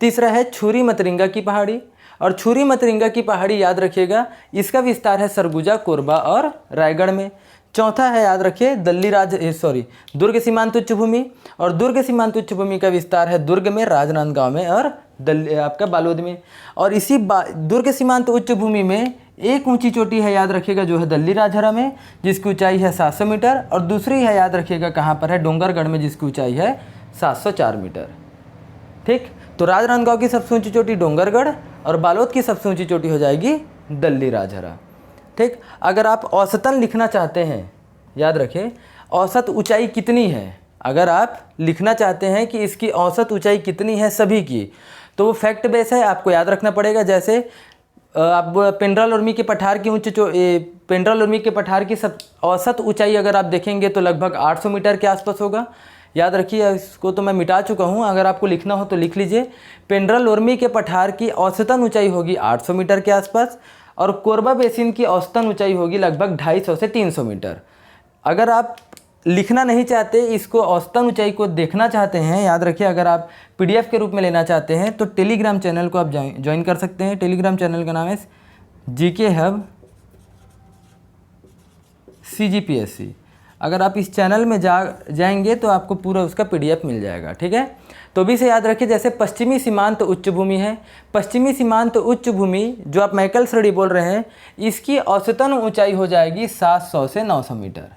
तीसरा है छुरी मतरिंगा की पहाड़ी, और छुरी मतरिंगा की पहाड़ी याद रखिएगा, इसका विस्तार है सरगुजा, कोरबा और रायगढ़ में। चौथा है, याद रखिए, दुर्ग सीमांत उच्च भूमि, और दुर्ग सीमांत उच्च भूमि का विस्तार है दुर्ग में, राजनांदगांव में और आपका बालोद में। और इसी दुर्ग सीमांत उच्च भूमि में एक ऊंची चोटी है, याद रखिएगा, जो है दल्ली राजहरा में, जिसकी ऊंचाई है 700 मीटर, और दूसरी है, याद रखिएगा, कहाँ पर है, डोंगरगढ़ में, जिसकी ऊंचाई है 704 मीटर। ठीक, तो राजनांदगांव की सबसे ऊंची चोटी डोंगरगढ़, और बालोद की सबसे ऊंची चोटी हो जाएगी दल्ली राजहरा। ठीक, अगर आप औसतन लिखना चाहते हैं, याद रखें, औसत ऊंचाई कितनी है, अगर आप लिखना चाहते हैं कि इसकी औसत ऊंचाई कितनी है सभी की, तो वो फैक्ट बेस है, आपको याद रखना पड़ेगा। जैसे आप पेंड्रा लोरमी के पठार की पेंड्रा लोरमी के पठार की सब औसत ऊंचाई अगर आप देखेंगे तो लगभग 800 मीटर के आसपास होगा। याद रखिए, इसको तो मैं मिटा चुका हूँ, अगर आपको लिखना हो तो लिख लीजिए। पेंड्रा लोरमी के पठार की औसतन ऊंचाई होगी 800 मीटर के आसपास, और कोरबा बेसिन की औसतन ऊंचाई होगी लगभग 250 से 300 मीटर। अगर आप लिखना नहीं चाहते, इसको औसतन ऊंचाई को देखना चाहते हैं, याद रखिए, अगर आप PDF के रूप में लेना चाहते हैं तो टेलीग्राम चैनल को आप ज्वाइन कर सकते हैं। टेलीग्राम चैनल का नाम है GK हब CGPSC। अगर आप इस चैनल में जाएंगे तो आपको पूरा उसका PDF मिल जाएगा। ठीक है, तो भी से याद रखिए, जैसे पश्चिमी सीमांत उच्च भूमि है, पश्चिमी सीमांत उच्च भूमि जो आप मैकल श्रेणी बोल रहे हैं, इसकी औसतन ऊंचाई हो जाएगी 700 से 900 मीटर।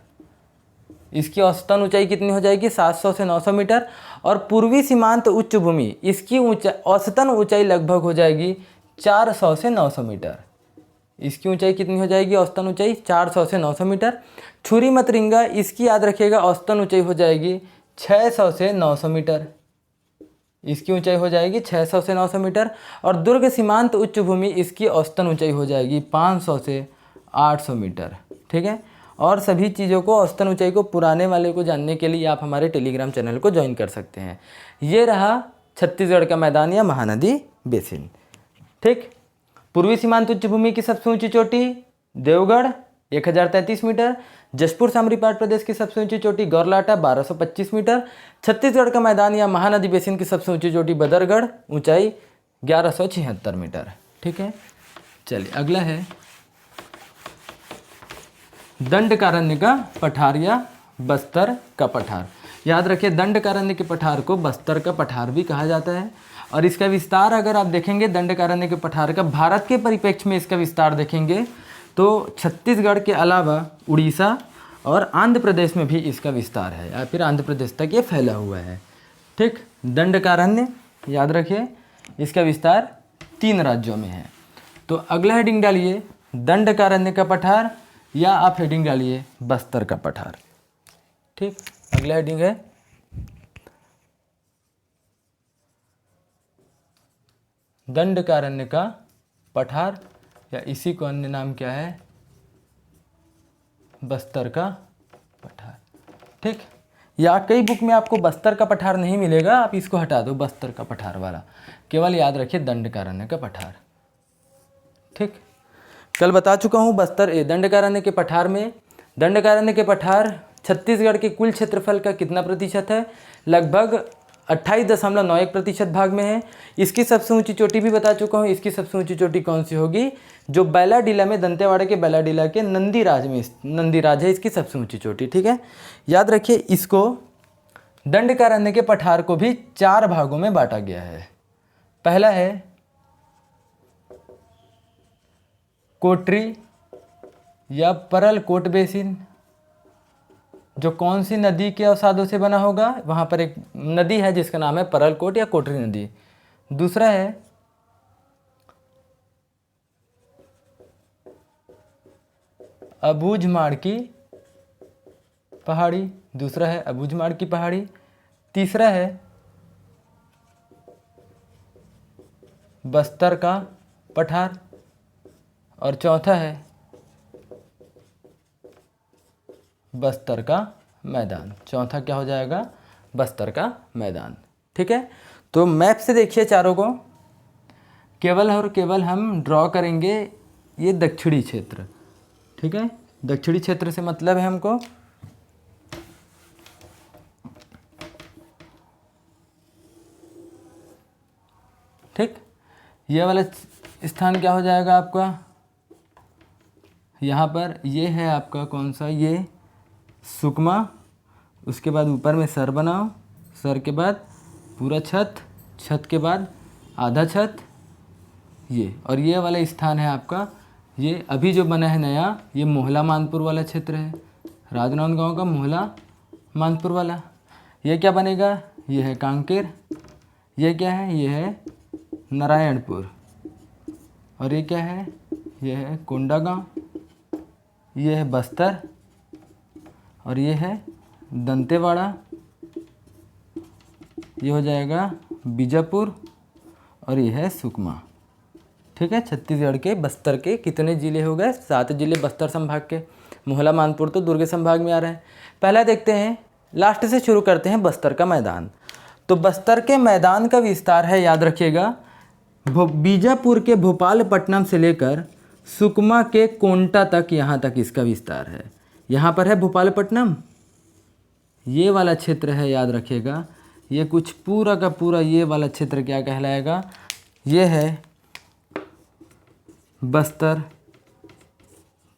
इसकी औसतन ऊंचाई कितनी हो जाएगी, 700 से 900 मीटर। और पूर्वी सीमांत उच्च भूमि, इसकी औसतन ऊंचाई लगभग हो जाएगी 400 से 900 मीटर। इसकी ऊंचाई कितनी हो जाएगी, औसतन ऊंचाई 400 से 900 मीटर। छुरी मतरिंगा, इसकी याद रखिएगा, औसतन ऊंचाई हो जाएगी 600 से 900 मीटर। इसकी ऊंचाई हो जाएगी 600 से 900 मीटर। और दुर्ग सीमांत उच्च भूमि, इसकी औसतन ऊंचाई हो जाएगी 500 से 800 मीटर। ठीक है, और सभी चीज़ों को, औसतन ऊंचाई को, पुराने वाले को जानने के लिए आप हमारे टेलीग्राम चैनल को ज्वाइन कर सकते हैं। ये रहा छत्तीसगढ़ का मैदान या महानदी बेसिन। ठीक, पूर्वी सीमांत उच्च भूमि की सबसे ऊंची चोटी देवगढ़ 1033 मीटर, जशपुर सामरीपाट प्रदेश की सबसे ऊंची चोटी गौरलाटा 1225 मीटर, छत्तीसगढ़ का मैदान या महानदी बेसिन की सबसे ऊंची चोटी बदरगढ़, ऊंचाई 1176 मीटर। ठीक है, चलिए अगला है दंडकारण्य का पठार या बस्तर का पठार। याद रखिए, दंडकारण्य के पठार को बस्तर का पठार भी कहा जाता है। और इसका विस्तार अगर आप देखेंगे, दंडकारण्य के पठार का भारत के परिप्रेक्ष्य में इसका विस्तार देखेंगे तो छत्तीसगढ़ के अलावा उड़ीसा और आंध्र प्रदेश में भी इसका विस्तार है, या फिर आंध्र प्रदेश तक ये फैला हुआ है। ठीक, दंडकारण्य याद रखिए, इसका विस्तार 3 राज्यों में है। तो अगला हेडिंग डालिए दंडकारण्य का पठार, या आप हेडिंग डालिए बस्तर का पठार। ठीक, अगला हेडिंग है दंडकारण्य का पठार, या इसी को अन्य नाम क्या है, बस्तर का पठार। ठीक, या कई बुक में आपको बस्तर का पठार नहीं मिलेगा, आप इसको हटा दो, बस्तर का पठार वाला, केवल याद रखिए दंडकारण्य का पठार। ठीक, कल बता चुका हूँ दंडकारण्य के पठार में, दंडकारण्य के पठार छत्तीसगढ़ के कुल क्षेत्रफल का कितना प्रतिशत है, लगभग 28.91% भाग में है। इसकी सबसे ऊंची चोटी भी बता चुका हूँ, इसकी सबसे ऊंची चोटी कौन सी होगी, जो बैलाडीला में, दंतेवाड़ा के बैलाडीला के नंदीराज है इसकी सबसे ऊंची चोटी। ठीक है, याद रखिए, इसको दंडकारण्य के पठार को भी 4 भागों में बांटा गया है। पहला है कोटरी या परलकोट बेसिन, जो कौन सी नदी के अवसादों से बना होगा, वहाँ पर एक नदी है जिसका नाम है परलकोट या कोटरी नदी। दूसरा है अबूझमाड़ की पहाड़ी, दूसरा है अबूझमाड़ की पहाड़ी। तीसरा है बस्तर का पठार, और चौथा है बस्तर का मैदान। चौथा क्या हो जाएगा, बस्तर का मैदान। ठीक है, तो मैप से देखिए चारों को। केवल और केवल हम ड्रॉ करेंगे ये दक्षिणी क्षेत्र, ठीक है। दक्षिणी क्षेत्र से मतलब है हमको ठीक, ये वाला स्थान क्या हो जाएगा आपका, यहाँ पर ये है आपका कौन सा, ये सुकमा। उसके बाद ऊपर में सर बनाओ, सर के बाद पूरा छत, छत के बाद आधा छत ये, और ये वाला स्थान है आपका, ये अभी जो बना है नया, ये मोहला मानपुर वाला क्षेत्र है, राजनांदगांव का मोहला मानपुर वाला। ये क्या बनेगा, ये है कांकेर, ये क्या है, ये है नारायणपुर, और ये क्या है, ये है कोंडागांव, ये है बस्तर, और ये है दंतेवाड़ा, ये हो जाएगा बीजापुर, और ये है सुकमा, ठीक है। छत्तीसगढ़ के बस्तर के कितने ज़िले हो गए, 7 ज़िले बस्तर संभाग के। मोहला मानपुर तो दुर्ग संभाग में आ रहा है। पहला देखते हैं, लास्ट से शुरू करते हैं, बस्तर का मैदान। तो बस्तर के मैदान का विस्तार है, याद रखिएगा, बीजापुर के भोपालपट्टनम से लेकर सुकमा के कोंटा तक, यहाँ तक इसका विस्तार है। यहाँ पर है भोपालपट्टनम, ये वाला क्षेत्र है, याद रखिएगा, ये कुछ पूरा का पूरा ये वाला क्षेत्र क्या कहलाएगा, ये है बस्तर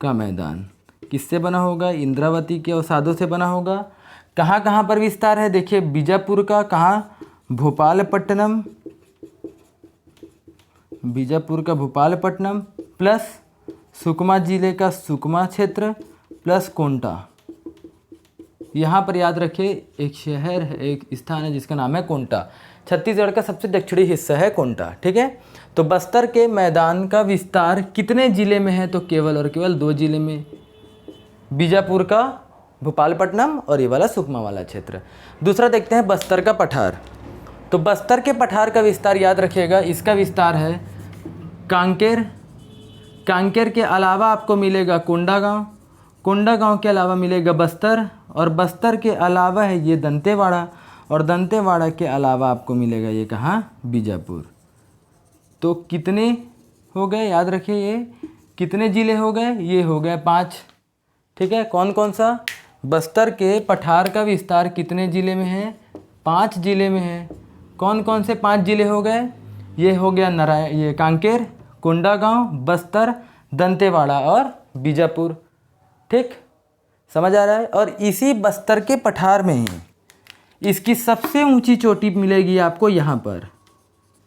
का मैदान। किससे बना होगा, इंद्रावती के अवसादों से बना होगा। कहाँ कहाँ पर विस्तार है, देखिए बीजापुर का, कहाँ, भोपालपट्टनम, बीजापुर का भोपालपट्टनम प्लस सुकमा जिले का सुकमा क्षेत्र प्लस कोंटा। यहाँ पर याद रखिए एक शहर है, एक स्थान है जिसका नाम है कोंटा। छत्तीसगढ़ का सबसे दक्षिणी हिस्सा है कोंटा, ठीक है। तो बस्तर के मैदान का विस्तार कितने ज़िले में है, तो केवल और केवल 2 ज़िले में, बीजापुर का भोपालपट्टनम और ये वाला सुकमा वाला क्षेत्र। दूसरा देखते हैं बस्तर का पठार। तो बस्तर के पठार का विस्तार याद रखिएगा, इसका विस्तार है कांकेर, कांकेर के अलावा आपको मिलेगा कोंडागांव, कोंडागांव के अलावा मिलेगा बस्तर, और बस्तर के अलावा है ये दंतेवाड़ा, और दंतेवाड़ा के अलावा आपको मिलेगा ये कहाँ, बीजापुर। तो कितने हो गए, याद रखिए, ये कितने ज़िले हो गए, ये हो गए 5, ठीक है। कौन कौन सा, बस्तर के पठार का विस्तार कितने ज़िले में है, 5 ज़िले में है। कौन कौन से 5 ज़िले हो गए, ये हो गया ये कांकेर, कोंडागांव, बस्तर, दंतेवाड़ा और बीजापुर, ठीक, समझ आ रहा है। और इसी बस्तर के पठार में ही इसकी सबसे ऊंची चोटी मिलेगी आपको यहाँ पर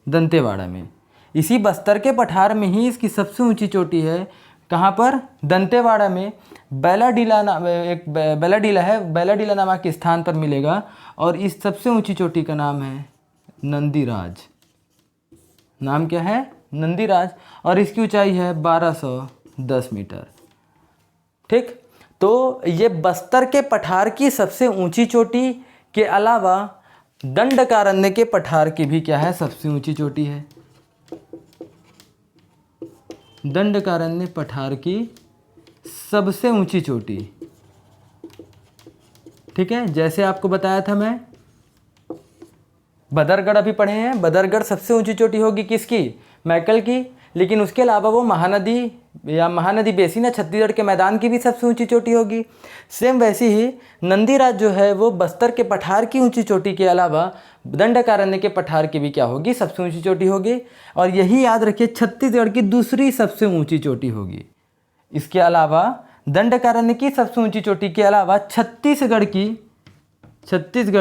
दंतेवाड़ा में। इसी बस्तर के पठार में ही इसकी सबसे ऊंची चोटी है, कहाँ पर, दंतेवाड़ा में। बैलाडीला एक बैलाडीला है, बैलाडीला नामक स्थान पर मिलेगा, और इस सबसे ऊंची चोटी का नाम है नंदीराज। नाम क्या है, नंदीराज, और इसकी ऊंचाई है 1210 मीटर, ठीक। तो ये बस्तर के पठार की सबसे ऊंची चोटी के अलावा दंडकारण्य के पठार की भी क्या है, सबसे ऊंची चोटी है। दंडकारण्य पठार की सबसे ऊंची चोटी, ठीक है। जैसे आपको बताया था मैं, बदरगढ़ अभी पढ़े हैं, बदरगढ़ सबसे ऊंची चोटी होगी किसकी, मैकल की, लेकिन उसके अलावा वो महानदी या महानदी बेसिन छत्तीसगढ़ के मैदान की भी सबसे ऊंची चोटी होगी। सेम वैसी ही नंदीराज जो है वो बस्तर के पठार की ऊंची चोटी के अलावा दंडकारण्य के पठार की भी क्या होगी, सबसे ऊंची चोटी होगी। और यही याद रखिए छत्तीसगढ़ की दूसरी सबसे ऊंची चोटी होगी। इसके अलावा दंडकारण्य की सबसे ऊंची चोटी के अलावा छत्तीसगढ़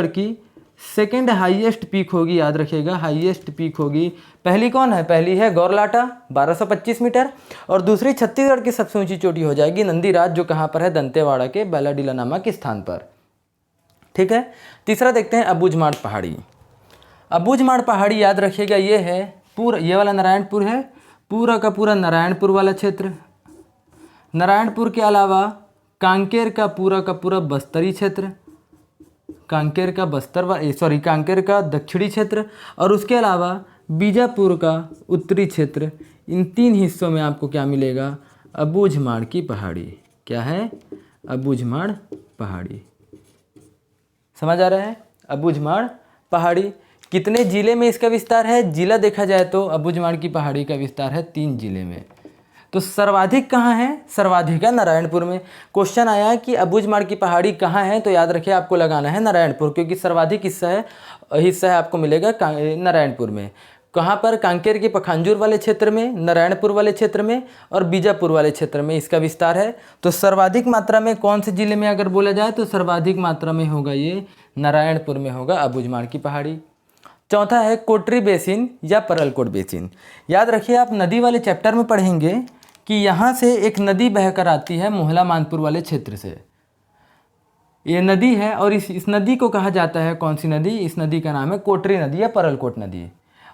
की सेकेंड हाईएस्ट पीक होगी, याद रखिएगा, हाईएस्ट पीक होगी। पहली कौन है, पहली है गौरलाटा 1225 मीटर, और दूसरी छत्तीसगढ़ की सबसे ऊंची चोटी हो जाएगी नंदीराज, जो कहाँ पर है, दंतेवाड़ा के बैलाडीला नामक स्थान पर, ठीक है। तीसरा देखते हैं अबूझमाड़ पहाड़ी। अबूझमाड़ पहाड़ी याद रखिएगा, ये है पूरा, ये वाला नारायणपुर है, पूरा का पूरा नारायणपुर वाला क्षेत्र। नारायणपुर के अलावा कांकेर का पूरा बस्तरी क्षेत्र, कांकेर का दक्षिणी क्षेत्र, और उसके अलावा बीजापुर का उत्तरी क्षेत्र। इन 3 हिस्सों में आपको क्या मिलेगा, अबूझमाड़ की पहाड़ी। क्या है, अबूझमाड़ पहाड़ी। समझ आ रहा है, अबूझमाड़ पहाड़ी। कितने जिले में इसका विस्तार है? जिला देखा जाए तो अबूझमाड़ की पहाड़ी का विस्तार है 3 जिले में। तो सर्वाधिक कहाँ है? सर्वाधिक है नारायणपुर में। क्वेश्चन आया कि अबूझमाड़ की पहाड़ी कहाँ है, तो याद रखिए आपको लगाना है नारायणपुर, क्योंकि सर्वाधिक हिस्सा है आपको मिलेगा नारायणपुर में। कहाँ पर? कांकेर के पखांजूर वाले क्षेत्र में, नारायणपुर वाले क्षेत्र में और बीजापुर वाले क्षेत्र में इसका विस्तार है। तो सर्वाधिक मात्रा में कौन से जिले में अगर बोला जाए तो सर्वाधिक मात्रा में होगा ये नारायणपुर में होगा अबूझमाड़ की पहाड़ी। चौथा है कोटरी बेसिन या परलकोट बेसिन। याद रखिए आप नदी वाले चैप्टर में पढ़ेंगे कि यहाँ से एक नदी बहकर आती है मोहला मानपुर वाले क्षेत्र से। ये नदी है और इस नदी को कहा जाता है, कौन सी नदी? इस नदी का नाम है कोटरी नदी या परलकोट नदी।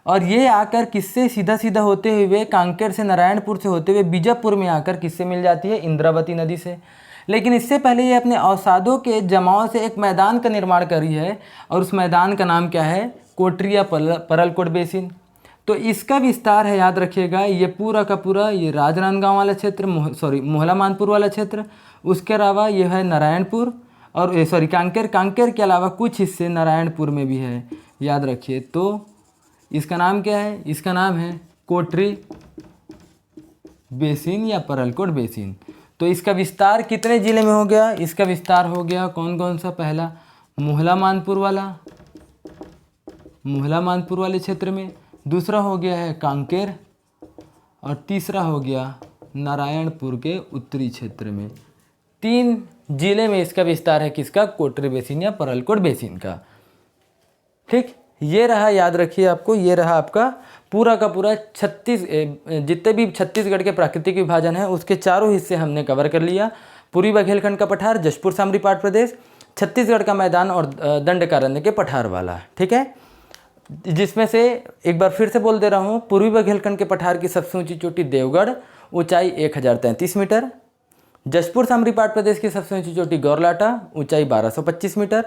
और ये आकर किससे सीधा सीधा होते हुए कांकेर से नारायणपुर से होते हुए बीजापुर में आकर किससे मिल जाती है? इंद्रावती नदी से। लेकिन इससे पहले ये अपने अवसादों के जमाव से एक मैदान का निर्माण करी है और उस मैदान का नाम क्या है? कोटरी या परलकोट बेसिन। तो इसका विस्तार है, याद रखिएगा, ये पूरा का पूरा ये राजनांदगांव वाला क्षेत्र, मोहला मानपुर वाला क्षेत्र, उसके अलावा ये है नारायणपुर और कांकेर के अलावा कुछ हिस्से नारायणपुर में भी है, याद रखिए। तो इसका नाम क्या है? इसका नाम है कोटरी बेसिन या परलकोट बेसिन। तो इसका विस्तार कितने जिले में हो गया? इसका विस्तार हो गया कौन कौन सा? पहला मोहला मानपुर वाले क्षेत्र में, दूसरा हो गया है कांकेर और तीसरा हो गया नारायणपुर के उत्तरी क्षेत्र में। 3 जिले में इसका विस्तार है किसका? कोटरी बेसिन या परलकोट बेसिन का। ठीक, ये रहा, याद रखिए आपको, ये रहा आपका पूरा का पूरा जितने भी छत्तीसगढ़ के प्राकृतिक विभाजन है उसके चारों हिस्से हमने कवर कर लिया। पूर्वी बघेलखंड का पठार, जशपुर सामरी पाट प्रदेश, छत्तीसगढ़ का मैदान और दंडकारण्य के पठार वाला। ठीक है, जिसमें से एक बार फिर से बोल दे रहा हूँ, पूर्वी बघेलखंड के पठार की सबसे ऊंची चोटी देवगढ़, ऊंचाई 1033 मीटर। जशपुर सामरी पाट प्रदेश की सबसे ऊंची चोटी गौरलाटा, ऊंचाई 1225 मीटर।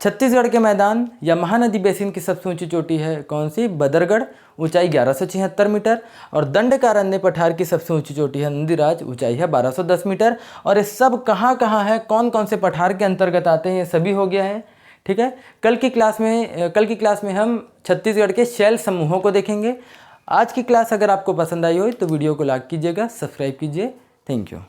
छत्तीसगढ़ के मैदान या महानदी बेसिन की सबसे ऊंची चोटी है कौन सी? बदरगढ़, ऊंचाई 1176 मीटर। और दंडकारण्य पठार की सबसे ऊंची चोटी है नंदीराज, ऊंचाई है 1210 मीटर। और ये सब कहाँ कहाँ है, कौन कौन से पठार के अंतर्गत आते हैं, ये सभी हो गया है। ठीक है, कल की क्लास में हम छत्तीसगढ़ के शैल समूहों को देखेंगे। आज की क्लास अगर आपको पसंद आई हो तो वीडियो को लाइक कीजिएगा, सब्सक्राइब कीजिए। Thank you.